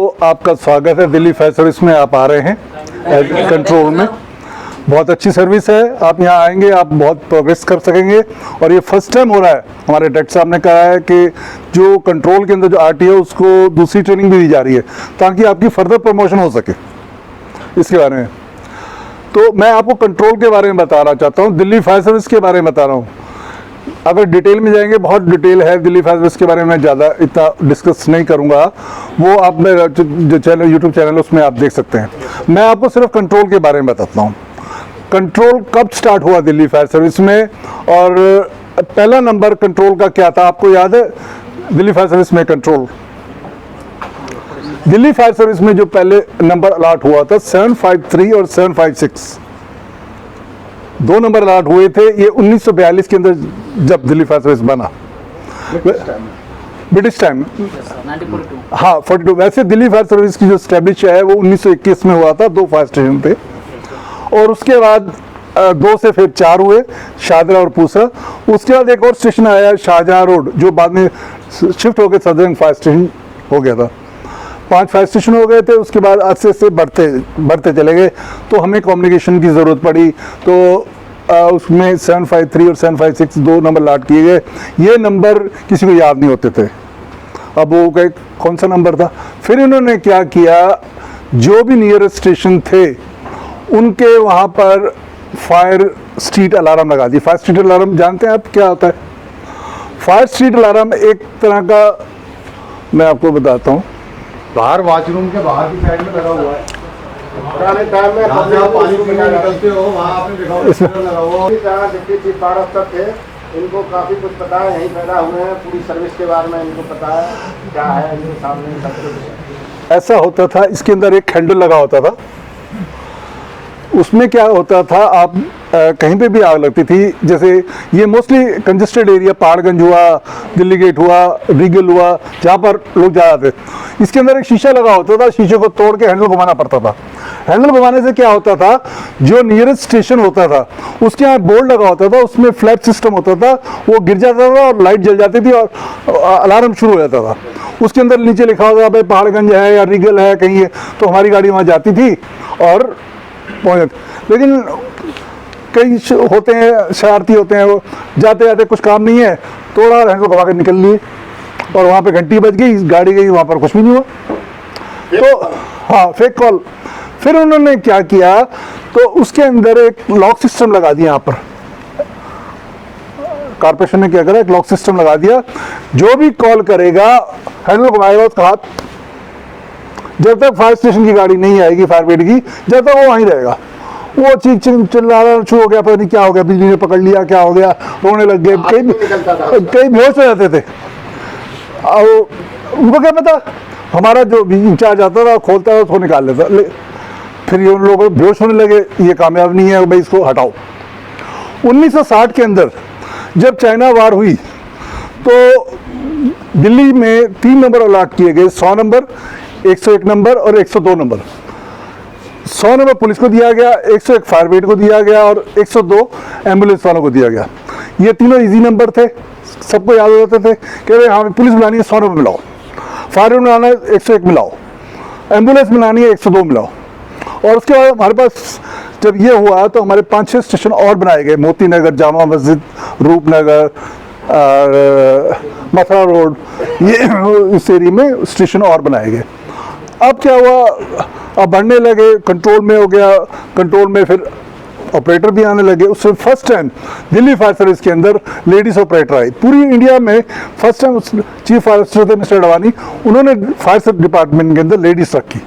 तो आपका स्वागत है दिल्ली फायर सर्विस में। आप आ रहे हैं कंट्रोल में, बहुत अच्छी सर्विस है। आप यहाँ आएंगे, आप बहुत प्रोग्रेस कर सकेंगे। और ये फर्स्ट टाइम हो रहा है, हमारे डायरेक्टर साहब ने कहा है कि जो कंट्रोल के अंदर जो आरटी है उसको दूसरी ट्रेनिंग भी दी जा रही है ताकि आपकी फर्दर प्रमोशन हो सके। इसके बारे में तो मैं आपको कंट्रोल के बारे में बताना चाहता हूँ, दिल्ली फायर सर्विस के बारे में बता रहा हूँ। अगर डिटेल में जाएंगे, बहुत डिटेल है दिल्ली फायर सर्विस के बारे में, मैं ज़्यादा इतना डिस्कस नहीं करूँगा। वो आप मेरा जो चैनल, यूट्यूब चैनल, उसमें आप देख सकते हैं। मैं आपको सिर्फ कंट्रोल के बारे में बताता हूँ। कंट्रोल कब स्टार्ट हुआ दिल्ली फायर सर्विस में, और पहला नंबर कंट्रोल का क्या था, आपको याद है? दिल्ली फायर सर्विस में कंट्रोल, दिल्ली फायर सर्विस में जो पहले नंबर अलॉट हुआ था 753 और 756, दो नंबर अलॉट हुए थे। ये 1942 के अंदर जब दिल्ली फायर सर्विस बना, ब्रिटिश टाइम, हाँ 42। वैसे दिल्ली फायर सर्विस की जो स्टैब्लिश है वो 1921 में हुआ था, 2 फायर स्टेशन थे। और उसके बाद 2 से फिर 4 हुए, शाहदरा और पूसा। उसके बाद एक और स्टेशन आया शाहजहां रोड, जो बाद में शिफ्ट होकर सदरंग फायर स्टेशन हो गया था। 5 फायर स्टेशन हो गए थे। उसके बाद आस्ते से बढ़ते चले गए, तो हमें कम्युनिकेशन की ज़रूरत पड़ी। तो उसमें 753 और 756 2 नंबर अलॉट किए गए। ये नंबर किसी को याद नहीं होते थे। अब वो कौन सा नंबर था? फिर इन्होंने क्या किया, जो भी नियरेस्ट स्टेशन थे उनके वहाँ पर फायर स्ट्रीट अलार्म लगा दी। फायर स्ट्रीट अलार्म जानते हैं आप क्या होता है? फायर स्ट्रीट अलार्म एक तरह का, मैं आपको बताता हूँ, बाहर वॉशरूम के बाहर की साइड में लगा हुआ है। पुराने टाइम में पानी पीने निकलते हो वहाँ आपने देखा होगा लगा हुआ। इसी तरह डिप्टी चीफ फायर अफसर थे, इनको काफ़ी कुछ पता है, यहीं पैदा हुए हैं, पूरी सर्विस के बारे में इनको पता है क्या है इनके सामने सब कुछ। ऐसा होता था, इसके अंदर एक हैंडल लगा होता था। उसमें क्या होता था, आप कहीं पे भी आग लगती थी, जैसे ये मोस्टली कंजेस्टेड एरिया, पहाड़गंज हुआ, दिल्ली गेट हुआ, रीगल हुआ, जहाँ पर लोग जाते थे, इसके अंदर एक शीशा लगा होता था। शीशे को तोड़ के हैंडल घुमाना पड़ता था। हैंडल घुमाने से क्या होता था, जो नियरेस्ट स्टेशन होता था उसके यहाँ बोर्ड लगा होता था, उसमें फ्लैट सिस्टम होता था, वो गिर जाता था और लाइट जल जाती थी और अलार्म शुरू हो जाता था। उसके अंदर नीचे लिखा होता था भाई पहाड़गंज है या रीगल है कहीं है, तो हमारी गाड़ी वहाँ जाती थी और पहुँच। लेकिन कई होते हैं, शरारती होते हैं, वो जाते जाते कुछ काम नहीं है, थोड़ा हैंडल घुमा के निकल लिए और वहाँ पे घंटी बज गई, गाड़ी गई, वहाँ पर कुछ भी नहीं हुआ। तो हाँ, फेक कॉल। फिर उन्होंने क्या किया, तो उसके अंदर एक लॉक सिस्टम लगा दिया। यहाँ पर कॉर्पोरेशन ने क्या करा, एक लॉक सिस्टम लगा दिया। जो भी कॉल करेगा, हैंडल घुमाएगा उसका हाथ, जब तक फायर स्टेशन की गाड़ी नहीं आएगी, फायर ब्रिगेड की, जब तक वो वहीं रहेगा। वो चीख चिल्लाना शुरू हो गया, पता नहीं क्या हो गया, बिजली ने पकड़ लिया, क्या हो गया, रोने लग गए, कई बेहोश हो जाते थे। और उनको क्या पता, हमारा जो इंचार्ज आता था खोलता था, उसको निकाल लेता। फिर ये उन लोगों को बेहोश होने लगे, ये कामयाब नहीं है, भाई इसको हटाओ। 1960 के अंदर जब चाइना वार हुई तो दिल्ली में 3 नंबर अलॉट किए गए, 100 नंबर, 101 नंबर और 102 नंबर। 100 नंबर पुलिस को दिया गया, 101 फायर ब्रिगेड को दिया गया और 102 एम्बुलेंस वालों को दिया गया। ये तीनों इजी नंबर थे, सबको याद हो जाते थे कि भाई हाँ पुलिस बुलानी है 100 नंबर मिलाओ, फायर ब्रिगेड मिलाना है 101 मिलाओ, एम्बुलेंस मिलानी है 102 मिलाओ। और उसके बाद हमारे पास जब ये हुआ तो हमारे 5-6 स्टेशन और बनाए गए, मोती नगर, जामा मस्जिद, रूपनगर, मथुरा रोड, ये इस एरिया में स्टेशन और बनाए गए। अब क्या हुआ, अब बढ़ने लगे, कंट्रोल में हो गया, कंट्रोल में फिर ऑपरेटर भी आने लगे। उससे first time Delhi fire service के अंदर लेडीज ऑपरेटर आई। पूरी इंडिया में first time chief fire officer थे मिस्टर अडवाणी, उन्होंने फायर डिपार्टमेंट के अंदर लेडीज रखी।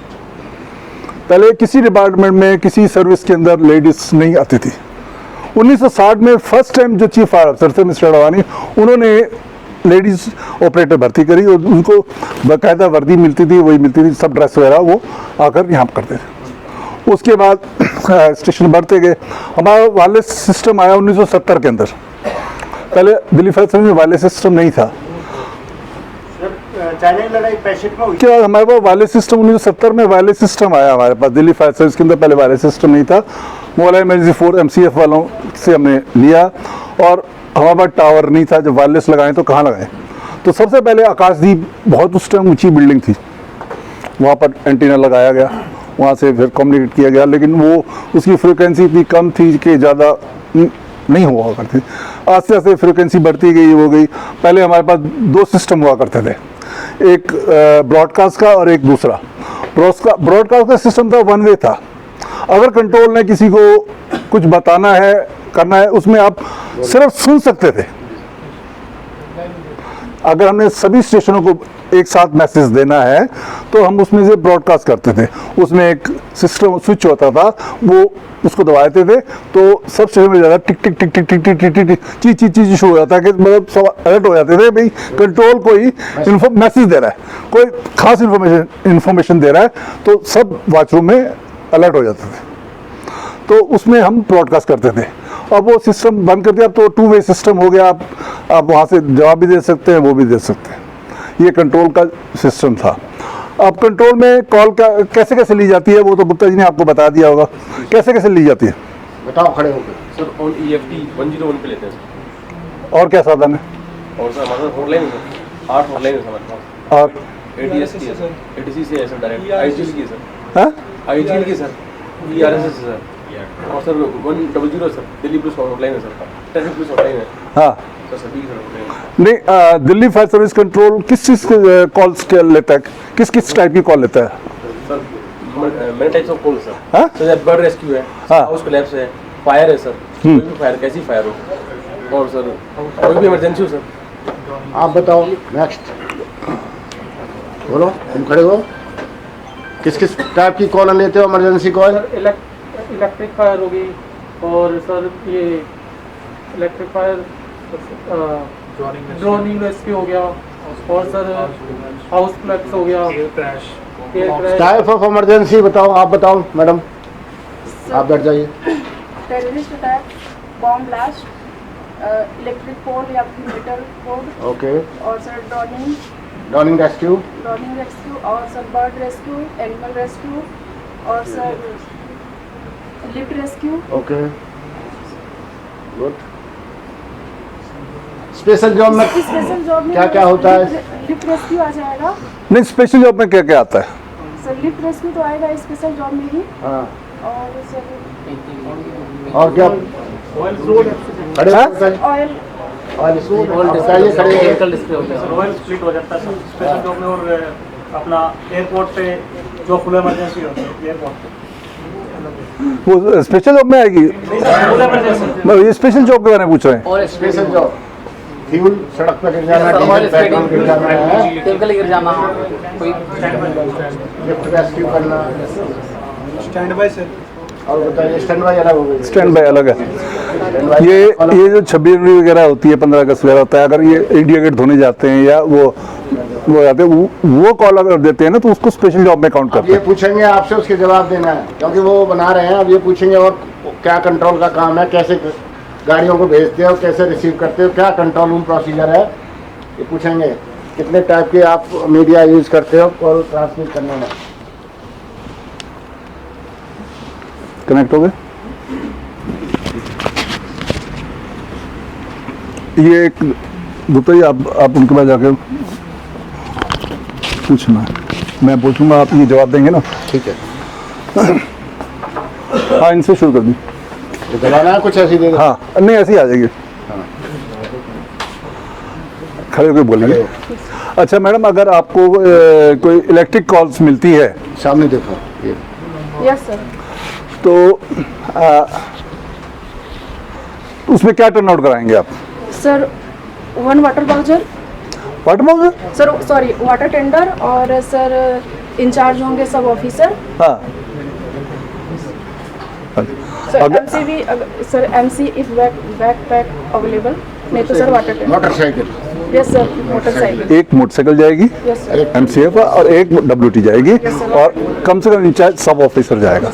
पहले किसी डिपार्टमेंट में, किसी सर्विस के अंदर लेडीज नहीं आती थी। 1960 में फर्स्ट टाइम जो चीफ फायर ऑफिसर थे मिस्टर अडवाणी, उन्होंने लेडीज ऑपरेटर भर्ती करी और उनको बाकायदा वर्दी मिलती थी, वही मिलती थी, सब ड्रेस वगैरह वो आकर यहाँ करते थे। उसके बाद स्टेशन बढ़ते गए। हमारा वायरलेस सिस्टम आया 1970 के अंदर। पहले दिल्ली फायर सर्विस में वायरलेस सिस्टम नहीं था। चाइना की लड़ाई 65 में हुई। क्या हमारे पास वायरलेस सिस्टम 1970 में वायरलेस सिस्टम आया हमारे पास दिल्ली फायर सर्विस के अंदर। पहले वायरलेस सिस्टम नहीं था। मोबाइल इमरजेंसी 4 MCF वालों से हमने लिया और हमारे पास टावर नहीं था। जब वायरलेस लगाएं तो कहाँ लगाएं, तो सबसे पहले आकाशदीप, बहुत उस टाइम ऊंची बिल्डिंग थी, वहाँ पर एंटीना लगाया गया, वहाँ से फिर कम्युनिकेट किया गया, लेकिन वो उसकी फ्रिक्वेंसी इतनी कम थी कि ज़्यादा नहीं हुआ करती। आस्ते आस्ते फ्रिक्वेंसी बढ़ती गई हो गई। पहले हमारे पास 2 सिस्टम हुआ करते थे, एक ब्रॉडकास्ट का और एक दूसरा। ब्रॉडकास्ट का सिस्टम था, वन वे था। अगर कंट्रोल ने किसी को कुछ बताना है, करना है, उसमें आप सिर्फ सुन सकते थे। अगर हमने सभी स्टेशनों को एक साथ मैसेज देना है तो हम उसमें से ब्रॉडकास्ट करते थे। उसमें एक सिस्टम स्विच होता था, वो उसको दबाते थे तो सब स्टेशन में ज़्यादा टिक टिक टिक टिक टिक टिक टिक टिक ची ची ची शुरू हो जाता है कि मतलब सब अलर्ट हो जाते थे, भाई कंट्रोल कोई मैसेज दे रहा है, कोई खास इंफॉर्मेशन दे रहा है, तो सब वॉचरूम में अलर्ट हो जाते थे। तो उसमें हम ब्रॉडकास्ट करते थे। अब वो सिस्टम बंद कर दिया, अब तो 2 वे सिस्टम हो गया। आप वहाँ से जवाब भी दे सकते हैं, वो भी दे सकते हैं। ये कंट्रोल का सिस्टम था। अब कंट्रोल में कॉल का कैसे कैसे ली जाती है वो तो गुप्ता जी ने आपको बता दिया होगा, कैसे कैसे ली जाती है। बताओ खड़े होकर। सर ऑन EFT 101 पे लेते हैं सर। और क्या साधन है? और सर हमारे पास हॉटलाइन है सर, 8 हॉटलाइन है सर हमारे पास। और ATS की है सर, ATC से है सर, डायरेक्ट IGL की है सर, हाँ IGL की सर, ERSS है सर, और sir 100 sir Delhi police hotline है सर, ट्रैफिक पुलिस हॉटलाइन है हाँ। सर, सभी सर हॉटलाइन है। नहीं, दिल्ली फायर सर्विस कंट्रोल किस चीज़ के कॉल्स लेता है, किस किस टाइप की कॉल लेता है? सर मेरे टाइप्स ऑफ कॉल सर। हाँ? सर बर्ड रेस्क्यू है, हाँ। हाउस कोलैप्स है, फायर है सर, कोई भी फायर, कैसी फायर हो, और सर कोई भी इमरजेंसी हो सर। आप बताओ नेक्स्ट। बोलो, तुम खड़े हो। किस किस टाइप की कॉल लेते हो? Emergency call? इलेक्ट्रिक फायर होगी, और सर ये इलेक्ट्रिक फायर, ड्रोनिंग रेस्क्यू हो गया, और सर हाउस कोलैप्स हो गया, air crash. Type of emergency बताओ, आप बताओ मैडम, आप बैठ जाइए। Terrorist attack, bomb blast, electric pole या फिर मेटल पोल, ओके। और सर ड्रोनिंग रेस्क्यू, और sir bird rescue, animal rescue, और sir lift rescue. Okay good. Special job में स्पेशल जॉब में क्या क्या होता है? लिफ्ट रेस्क्यू आ जाएगा नहीं, स्पेशल जॉब में क्या क्या आता है? सर, लिफ्ट रेस्क्यू तो आएगा स्पेशल जॉब में ही, हाँ, और सर और क्या? खड़े हाँ? हो, ऑयल बताइए, खड़े हो। रॉयल स्प्लिट हो जाता है स्पेशल जॉब में, और अपना एयरपोर्ट पे जो फुल इमरजेंसी होती है एयरपोर्ट पे, वो स्पेशल जॉब में आएगी। मैं ये स्पेशल जॉब के बारे में पूछ रहे हैं। और स्पेशल जॉब, फ्यूल सड़क पर गिर जाना, डीजल पेट्रोल गिर जाना है, केमिकल गिर जाना, कोई लिफ्ट रेस्क्यू करना, स्टैंड बाय से। और बताइए स्टैंड बाय अलग हो गई। स्टैंड बाय अलग है। ये जो 26 जनवरी वगैरह होती है, 15 अगस्त वगैरह होता है, अगर ये इंडिया गेट धोने जाते हैं या वो जाते हैं, वो कॉल अगर देते हैं ना तो उसको स्पेशल जॉब में काउंट अब करते ये हैं। पूछेंगे आपसे, उसके जवाब देना है, क्योंकि वो बना रहे हैं। अब ये पूछेंगे और क्या कंट्रोल का काम है, कैसे गाड़ियों को भेजते हो, कैसे रिसीव करते हो, क्या कंट्रोल रूम प्रोसीजर है, ये पूछेंगे। कितने टाइप के आप मीडिया यूज करते हो कॉल ट्रांसमिट करने में? कनेक्ट हो गए। ये एक गुप्ता जी, आप उनके पास जाके पूछना, मैं पूछूंगा, आप ये जवाब देंगे ना। ठीक है, हाँ, इनसे शुरू कर दी। तो दबाना है कुछ ऐसी दे दो। हाँ, नहीं ऐसे ही आ जाएगी। खड़े होकर बोलेंगे। अच्छा मैडम, अगर आपको कोई इलेक्ट्रिक कॉल्स मिलती है, सामने देखो ये, यस सर। तो उसमें क्या टर्न आउट कराएंगे आप? Sir 1 water bowser, water box? Sir sorry water tender, और सर इंचार्ज होंगे सब ऑफिसर। हाँ। सर अगर- MC भी, sir MC if backpack available, नहीं तो sir water tender. Motorcycle, yes sir, motorcycle. एक मोटरसाइकिल जाएगी, यस सर। MCF और एक WT जाएगी, और कम से कम इंचार्ज सब ऑफिसर जाएगा।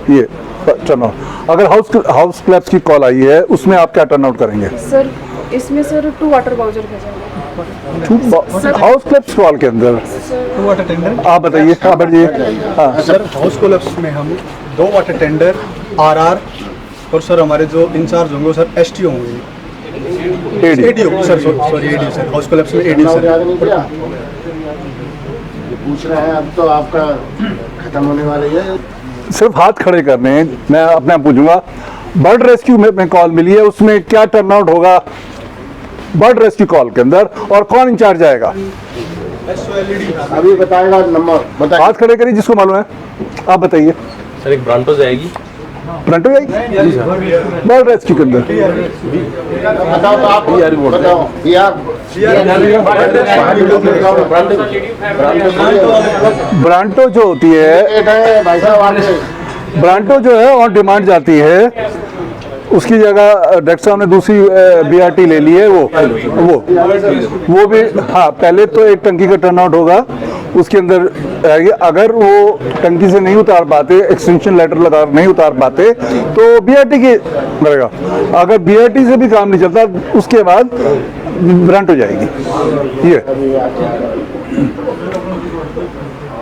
ये टर्न आउट। अगर हाउस क्लैप्स की कॉल आई है, उसमें आप क्या टर्न आउट करेंगे? सर इसमें सर 2 वाटर बाउचर भेजेंगे। हाउस क्लैप्स कॉल के अंदर टू वाटर टेंडर आप बताइए, हाँ बताइए। हाँ सर, हाउस कोलैप्स में हम 2 वाटर टेंडर, RR, और सर हमारे जो इंचार्ज होंगे वो सर STO होंगे, AD। ADO sir, sorry ADO sir, house collapse में ADO याद सर। नहीं किया? ये पूछ रहे हैं, अब तो आपका खत्म होने वाली है। सिर्फ हाथ खड़े करने हैं। मैं अपने आप पूछूंगा, बर्ड रेस्क्यू में कॉल मिली है, उसमें क्या टर्न आउट होगा बर्ड रेस्क्यू कॉल के अंदर, और कौन इंचार्ज आएगा? अभी बताएगा नंबर, बताइए। हाथ खड़े करिए जिसको मालूम है, आप बताइए। सर एक ब्रांटो जाएगी। फ्रंटो जाएगी बर्ड रेस्क्यू के अंदर। बताओ तो आप बताओ। ब्रांटो जो होती है, भाई साहब आपने ब्रांटो जो है ऑन डिमांड जाती है, उसकी जगह डेक्सा ने दूसरी बीआरटी ले ली है। वो भी, हाँ, पहले तो एक टंकी का टर्न आउट होगा, उसके अंदर अगर वो टंकी से नहीं उतार पाते, एक्सटेंशन लेटर लगा नहीं उतार पाते, तो बीआरटी की लगेगा। अगर बीआरटी से भी काम नहीं चलता, उसके बाद ब्रांटो जाएगी। ये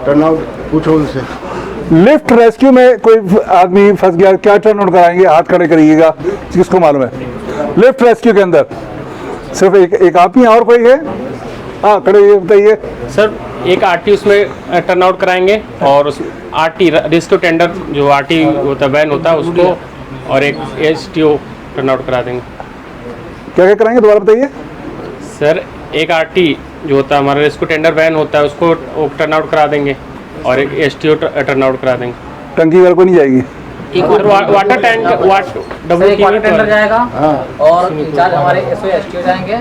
टर्नआउट पूछो उनसे। लिफ्ट रेस्क्यू में कोई आदमी फंस गया, क्या टर्न आउट कराएंगे? हाथ खड़े करिएगा किसको मालूम है। लिफ्ट रेस्क्यू के अंदर सिर्फ एक आप ही हैं, और कोई है? हाँ, खड़े होइए, बताइए। सर एक आरटी उसमें टर्न आउट कराएंगे, और उस आरटी रेस्क्यू टेंडर जो आरटी होता है, वैन होता है उसको, और एक एसटीओ टर्न आउट करा देंगे। क्या क्या कराएंगे, दोबारा बताइए। सर एक आरटी जो होता है हमारा रेस्क्यू टेंडर वैन होता है, उसको टर्न आउट करा देंगे, और एक एसटीओ टर्न आउट करा देंगे। टंकी वगैरह को नहीं जाएगी? वाटर टैंक वाटर टेंडर जाएगा, और इंचार्ज हमारे एसटीओ जाएंगे।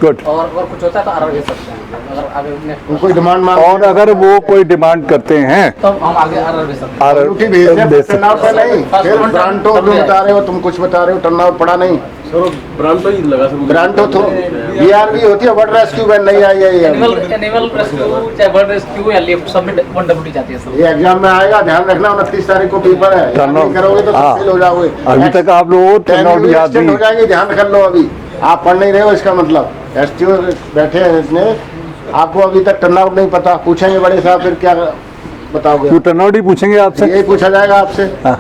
गुड। और कुछ होता है तो आरआर भेज सकते हैं, अगर आगे next कोई डिमांड मांग, और अगर वो कोई डिमांड करते हैं तो हम आगे आरआर भेज सकते हैं। ड्यूटी भेज टर्नआउट पे नहीं, फिर ब्रांटो तुम बता रहे हो, तुम कुछ बता रहे हो, टर्नआउट पड़ा नहीं। सर ब्रांटो ही लगा सर। ब्रांटो तो बीआरबी होती है, बर्ड रेस्क्यू वैन नहीं आई है। एनिमल रेस्क्यू चाहे बर्ड रेस्क्यू या लिफ्ट सब में 1 जाती है सर। ये एग्जाम में आएगा, ध्यान रखना। 29 तारीख को पेपर है, याद नहीं करोगे तो हाँ। फेल हो जाओगे। अभी तक आप लोग टर्नआउट याद हो नहीं। जाएगी, ध्यान कर लो। अभी आप पढ़ नहीं रहे हो, इसका मतलब एसटीओ बैठे हैं इसने, आपको अभी तक टर्नआउट नहीं पता। पूछेंगे बड़े साहब, फिर क्या बताओगे? टर्नआउट ही पूछेंगे आपसे, यही पूछा जाएगा आपसे। हाँ।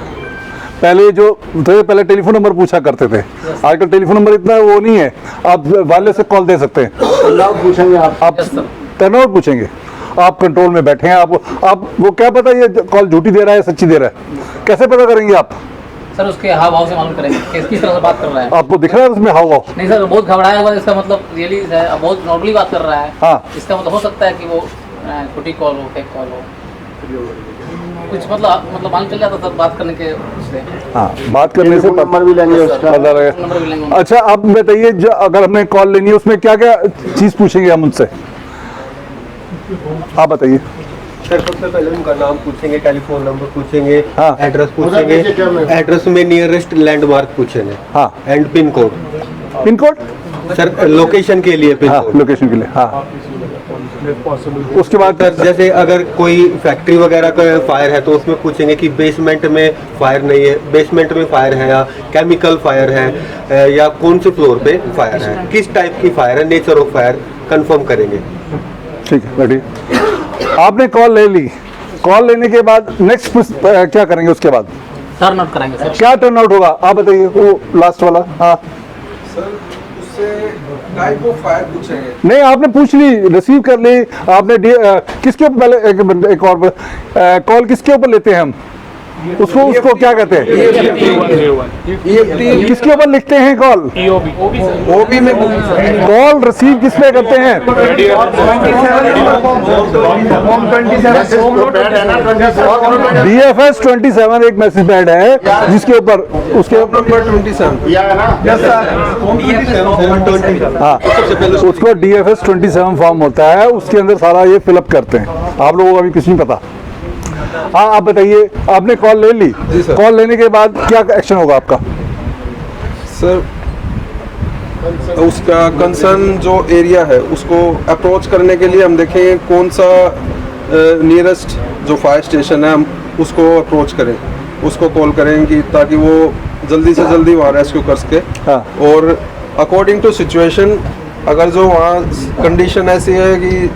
पहले जो थे, पहले टेलीफोन नंबर पूछा करते थे, आजकल टेलीफोन नंबर इतना वो नहीं है, आप वाले से कॉल दे सकते हैं। टर्नआउट पूछेंगे आप टर्नआउट पूछेंगे। आप कंट्रोल में बैठे हैं, आप वो क्या पता ये कॉल झूठी दे रहा है सच्ची दे रहा है, कैसे पता करेंगे आप? सर उसके हाव भाव से मालूम करेंगे किस तरह से बात कर रहा है। आपको दिख रहा है उसमें हाव भाव? नहीं सर, बहुत घबराया हुआ है, इसका मतलब रियली है, बहुत नॉर्मली बात कर रहा है। हाँ। इसका मतलब हो सकता है कि वो छोटी कॉल हो, फेक कॉल हो, कुछ मतलब मालूम चल जाता सर बात करने के उससे। हाँ, बात करने से नंबर भी लेंगे उसका। पता लगेगा। नंबर भी लेंगे। अच्छा, आप बताइए, जो अगर हमने कॉल लेनी है उसमें क्या क्या चीज पूछेंगे हम उनसे, आप बताइए। सर सबसे पहले उनका नाम पूछेंगे, टेलीफोन नंबर पूछेंगे, हाँ। एड्रेस पूछेंगे, एड्रेस में नियरेस्ट लैंडमार्क पूछेंगे, हाँ। And pin code. Pin code? Sir location के लिए पिन हाँ, कोड। लोकेशन के लिए, हाँ। उसके बाद सर जैसे अगर कोई फैक्ट्री वगैरह का फायर है तो उसमें पूछेंगे कि बेसमेंट में फायर नहीं है, बेसमेंट में फायर है या केमिकल फायर है, या कौन से फ्लोर पे फायर है, किस टाइप की फायर है, नेचर ऑफ फायर कंफर्म करेंगे। ठीक है, बैठिए। आपने कॉल ले ली, कॉल लेने के बाद नेक्स्ट क्या करेंगे? उसके बाद टर्न आउट कराएंगे सर। क्या टर्न आउट होगा, आप बताइए, वो लास्ट वाला। हाँ सर, उससे टाइप ऑफ फायर पूछेंगे। नहीं, आपने पूछ ली, रिसीव कर ली आपने। किसके ऊपर पहले एक और कॉल किसके ऊपर लेते हैं हम? उसको क्या कहते हैं? किसके ऊपर लिखते हैं कॉल? ओबी में कॉल रिसीव किस पे करते हैं? DFS 27 एक मैसेज पैड है जिसके ऊपर उसके नंबर 27 हाँ, उसको DFS 27 फॉर्म होता है, उसके अंदर सारा ये फिलअप करते हैं। आप लोगों को अभी कुछ नहीं पता। हाँ, आप बताइए, आपने कॉल ले ली, कॉल लेने के बाद क्या एक्शन होगा आपका? सर, उसका कंसर्न जो एरिया है उसको अप्रोच करने के लिए हम देखेंगे कौन सा नियरेस्ट जो फायर स्टेशन है, हम उसको अप्रोच करें, उसको कॉल करेंगे ताकि वो जल्दी से जल्दी वहाँ रेस्क्यू कर सके। हाँ। और अकॉर्डिंग टू सिचुएशन, अगर जो वहाँ कंडीशन ऐसी है कि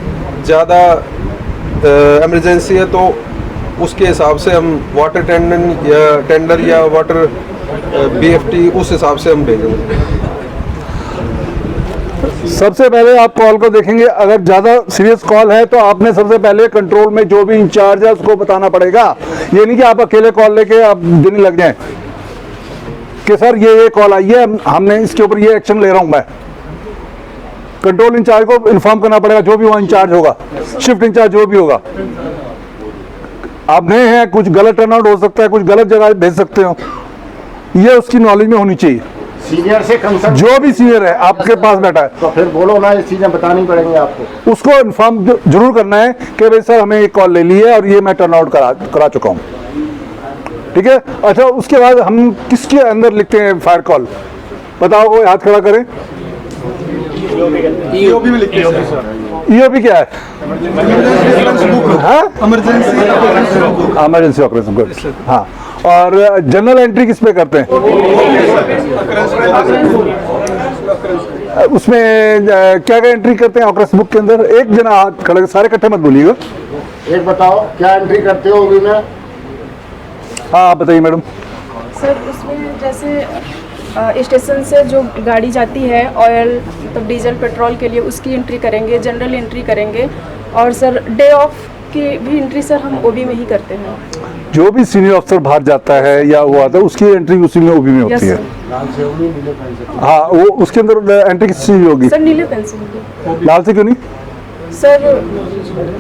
ज़्यादा इमरजेंसी है तो उसके हिसाब से हम वाटर टेंडर या वाटर BFT उस हिसाब से हम भेजेंगे। सबसे पहले आप कॉल को देखेंगे, अगर ज़्यादा सीरियस कॉल है तो आपने सबसे पहले कंट्रोल में जो भी इंचार्ज है उसको बताना पड़ेगा। ये नहीं कि आप अकेले कॉल लेके आप देने लग जाएं कि सर ये कॉल आई है, हमने इसके ऊपर ये एक्शन ले रहा हूँ। मैं कंट्रोल इंचार्ज को इन्फॉर्म करना पड़ेगा, जो भी वहाँ इंचार्ज होगा, शिफ्ट इंचार्ज जो भी होगा। आप नए हैं, कुछ गलत टर्नआउट हो सकता है, कुछ गलत जगह भेज सकते हो, ये उसकी नॉलेज में होनी चाहिए। सीनियर से कंसर्न जो भी सीनियर है आपके पास बैठा है तो फिर बोलो ना, ये चीजें बतानी पड़ेंगी आपको। उसको इन्फॉर्म जरूर करना है कि भाई सर हमें एक कॉल ले ली है और ये मैं टर्न आउट करा चुका हूँ, ठीक है। अच्छा, उसके बाद हम किसके अंदर लिखते हैं फायर कॉल, बताओ, वो हाथ खड़ा करें। ईओपी में लिखते हैं सर। ईओपी क्या है? Emergency emergency operation, good. हाँ, और जनरल एंट्री किस पे करते हैं? उसमें क्या क्या एंट्री करते हैं ऑकरेंस बुक के अंदर? एक जना हाथ खड़े, सारे इकट्ठे मत बोलिएगा। एक बताओ क्या एंट्री करते हो अभी में? हाँ, आप बताइए मैडम। सर उसमें जैसे स्टेशन से जो गाड़ी जाती है ऑयल मतलब डीजल पेट्रोल के लिए, उसकी एंट्री करेंगे, जनरल एंट्री करेंगे, और सर डे ऑफ की भी एंट्री सर हम ओबी में ही करते हैं। जो भी सीनियर अफसर बाहर जाता है या वो आता है उसकी एंट्री उसी में ओबी में होती है। हाँ, वो उसके अंदर एंट्री किस चीज़ होगी? सर नीले पेन से होगी। लाल से क्यों नहीं? सर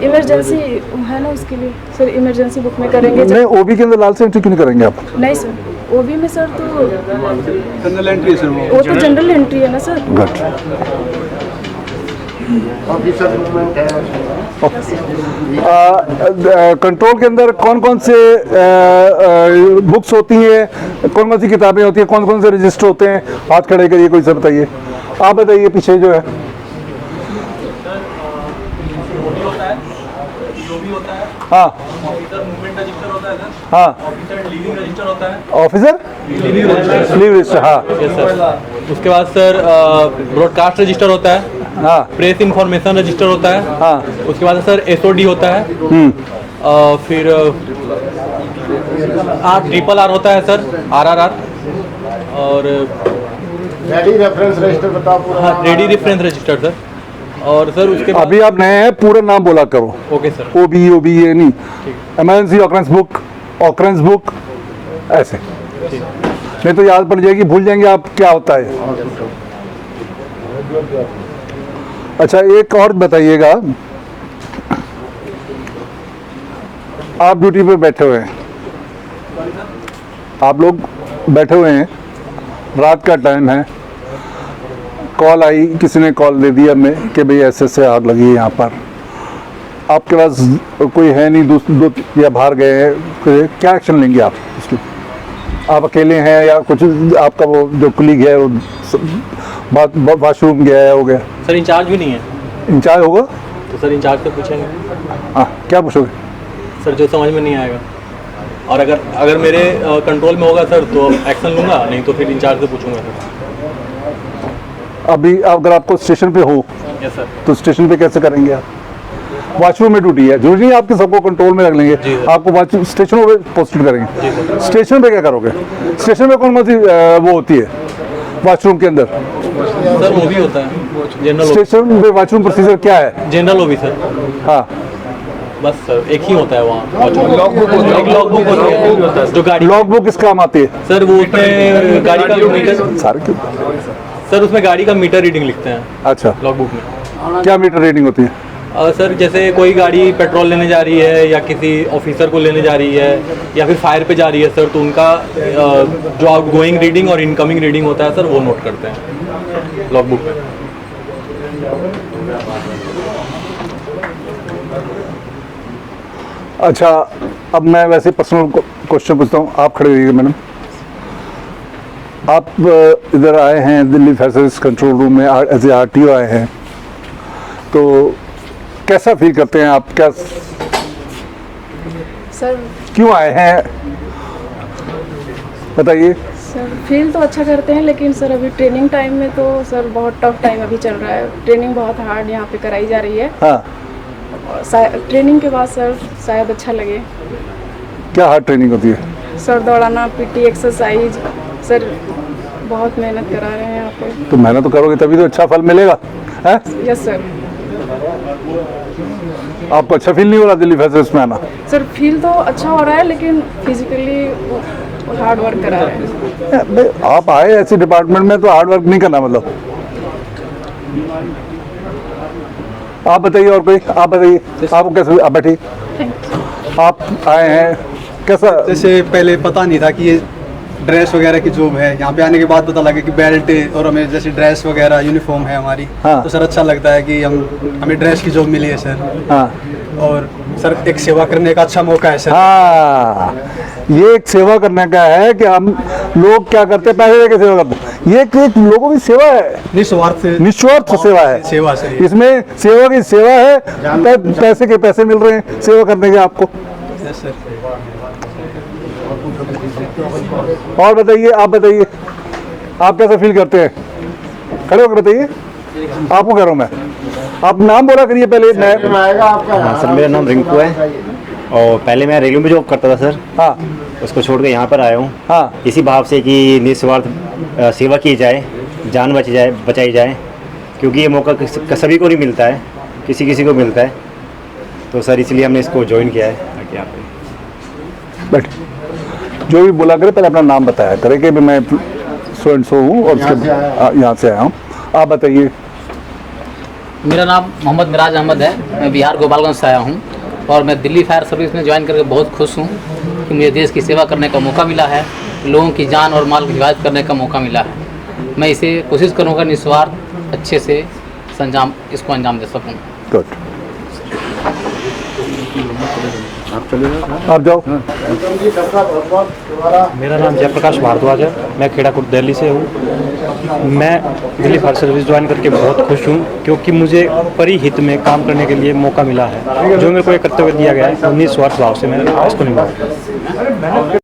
इमरजेंसी है ना, उसके लिए सर इमरजेंसी बुक में करेंगे। नहीं, ओबी के अंदर लाल से एंट्री क्यों नहीं करेंगे आप? नहीं सर, ओबी में सर तो जनरल एंट्री सर, वो तो जनरल एंट्री है ना सर। गुड। ऑफिसर मूवमेंट है। कंट्रोल के अंदर कौन कौन से बुक्स होती हैं, कौन कौन सी किताबें होती हैं, कौन कौन से रजिस्टर होते हैं? हाथ खड़े करिए, कोई सब बताइए। आप बताइए, पीछे जो है हाँ हाँ, ऑफिसर लीव रजिस्टर, हाँ। उसके बाद सर ब्रॉडकास्ट रजिस्टर होता है, हाँ प्रेस इंफॉर्मेशन रजिस्टर होता है, हाँ। उसके बाद सर एसओडी होता है, फिर RRR होता है सर, RRR, और रेडी रेफरेंस रजिस्टर बताओ पूरा। हाँ, रेडी रेफरेंस रजिस्टर सर। और सर उसके बाद अभी आप नए हैं, पूरा नाम बोला करो। Okay sir. ओबी ये नहीं, इमरजेंसी ऑकरेंस बुक ऐसे, नहीं तो याद पड़ जाएगी, भूल जाएंगे आप क्या होता है। अच्छा, एक और बताइएगा, आप ड्यूटी पे बैठे हुए हैं, आप लोग बैठे हुए हैं, रात का टाइम है, कॉल आई, किसी ने कॉल दे दिया हमें कि भाई ऐसे से आग लगी है यहाँ पर, आपके पास कोई है नहीं, दो या बाहर गए हैं, क्या एक्शन लेंगे आप उसकी? आप अकेले हैं या कुछ आपका वो जो कुलीग है वो वॉशरूम गया है, हो गया? सर इंचार्ज भी नहीं है। इंचार्ज होगा तो सर इंचार्ज से पूछेंगे। हाँ, क्या पूछोगे? सर जो समझ में नहीं आएगा, और अगर मेरे कंट्रोल में होगा सर तो एक्शन लूँगा, नहीं तो फिर इंचार्ज से पूछूंगा सर। अभी अगर आपको स्टेशन पे हो यस सर। तो स्टेशन पे कैसे करेंगे आप? वॉशरूम में ड्यूटी है, जरूरी नहीं आपके सबको कंट्रोल में रख लेंगे, आपको स्टेशनों पे पोस्टेड करेंगे। स्टेशन पे क्या करोगे? स्टेशन पे कौन कौन सी वो होती है वॉशरूम के अंदर? सर वो भी होता है जनरल। स्टेशन पे वॉशरूम प्रोसीजर क्या है? जनरल वो भी सर। हाँ, बस सर एक ही होता है वहाँ। लॉग बुक होती है जो गाड़ी। लॉग बुक किस काम आती है? सर वो उसमें गाड़ी का मीटर, सारे क्यों? सर उसमें गाड़ी का मीटर रीडिंग लिखते हैं। अच्छा, लॉग बुक में क्या मीटर रीडिंग होती है? सर जैसे कोई गाड़ी पेट्रोल लेने जा रही है या किसी ऑफिसर को लेने जा रही है या फिर फायर पे जा रही है सर, तो उनका जो आउटगोइंग रीडिंग और इनकमिंग रीडिंग होता है सर, वो नोट करते हैं लॉग बुक में। अच्छा, अब मैं वैसे पर्सनल क्वेश्चन पूछता हूँ, आप खड़े रहिए मैडम। आप इधर आए हैं Delhi fire service control room में एज ए RTO आए हैं, तो कैसा फील करते हैं आप? क्या सर क्यों आए हैं बताइए? सर फील तो अच्छा करते हैं, लेकिन सर अभी ट्रेनिंग टाइम में तो सर बहुत टफ टाइम अभी चल रहा है। ट्रेनिंग बहुत हार्ड यहाँ पे कराई जा रही है। हाँ, ट्रेनिंग के बाद सर शायद अच्छा लगे। क्या हार्ड ट्रेनिंग होती है? सर दौड़ाना, PT एक्सरसाइज, सर बहुत मेहनत करा रहे हैं यहाँ पे। तो मेहनत तो करोगे तभी तो अच्छा फल मिलेगा, है? Yes sir. आपको अच्छा फील नहीं हो रहा दिल्ली फायर सर्विस में आना? सर फील तो अच्छा हो रहा है, लेकिन फिजिकली हार्ड वर्क करा रहे हैं। आप आए ऐसे डिपार्टमेंट में तो हार्ड वर्क नहीं करना, मतलब। आप बताइए, और कोई आप बताइए, आपको कैसे? आप बैठिए, आप आए हैं कैसा? जैसे पहले पता नहीं था कि ये ड्रेस वगैरह की जॉब है, यहाँ पे आने के बाद पता लगा कि बेल्ट और हमें जैसे ड्रेस वगैरह यूनिफॉर्म है हमारी। हाँ। तो सर अच्छा लगता है कि हमें ड्रेस की जॉब मिली है सर। हाँ, और सर एक सेवा करने का अच्छा मौका है सर। हाँ, ये एक सेवा करने का है कि हम लोग क्या करते हैं, पैसे देके सेवा करते हैं। ये एक लोगों की सेवा है, निस्वार्थ सेवा है। सेवा सर, इसमें सेवा की सेवा है, पैसे के पैसे मिल रहे हैं सेवा करने के आपको। Yes sir. और बताइए, आप बताइए, आप कैसा फील करते हैं? खड़े होकर बताइए, आपको कह रहा हूँ मैं। आप नाम बोला करिए पहले। हाँ सर, मेरा नाम रिंकू है और पहले मैं रेलवे में जॉब करता था सर। हाँ, उसको छोड़ के यहाँ पर आया हूँ। हाँ, इसी भाव से कि निस्वार्थ सेवा की जाए, जान बचाई जाए, क्योंकि ये मौका सभी को नहीं मिलता है, किसी किसी को मिलता है। तो सर इसलिए हमने इसको ज्वाइन किया है। ताकि यहाँ पे बैठ, जो भी बोला करे पहले अपना नाम बताया करे कि मैं सो एंड सो हूँ और उसके यहाँ से आया हूँ। आप बताइए। मेरा नाम मोहम्मद मिराज अहमद है, मैं बिहार गोपालगंज से आया हूँ और मैं दिल्ली फायर सर्विस में ज्वाइन करके बहुत खुश हूँ कि मुझे देश की सेवा करने का मौका मिला है, लोगों की जान और माल की हिफाजत करने का मौका मिला है। मैं इसे कोशिश करूँगा निस्वार्थ अच्छे से इसको अंजाम दे सकूँ। गुड, आप जाओ। मेरा नाम जयप्रकाश भारद्वाज है, मैं खेड़ाकुट दिल्ली से हूँ। मैं दिल्ली फायर सर्विस ज्वाइन करके बहुत खुश हूँ, क्योंकि मुझे परिहित में काम करने के लिए मौका मिला है। जो मेरे को ये कर्तव्य दिया गया है, निस्वार्थ भाव से मैं इसको निभाऊंगा।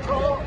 Go,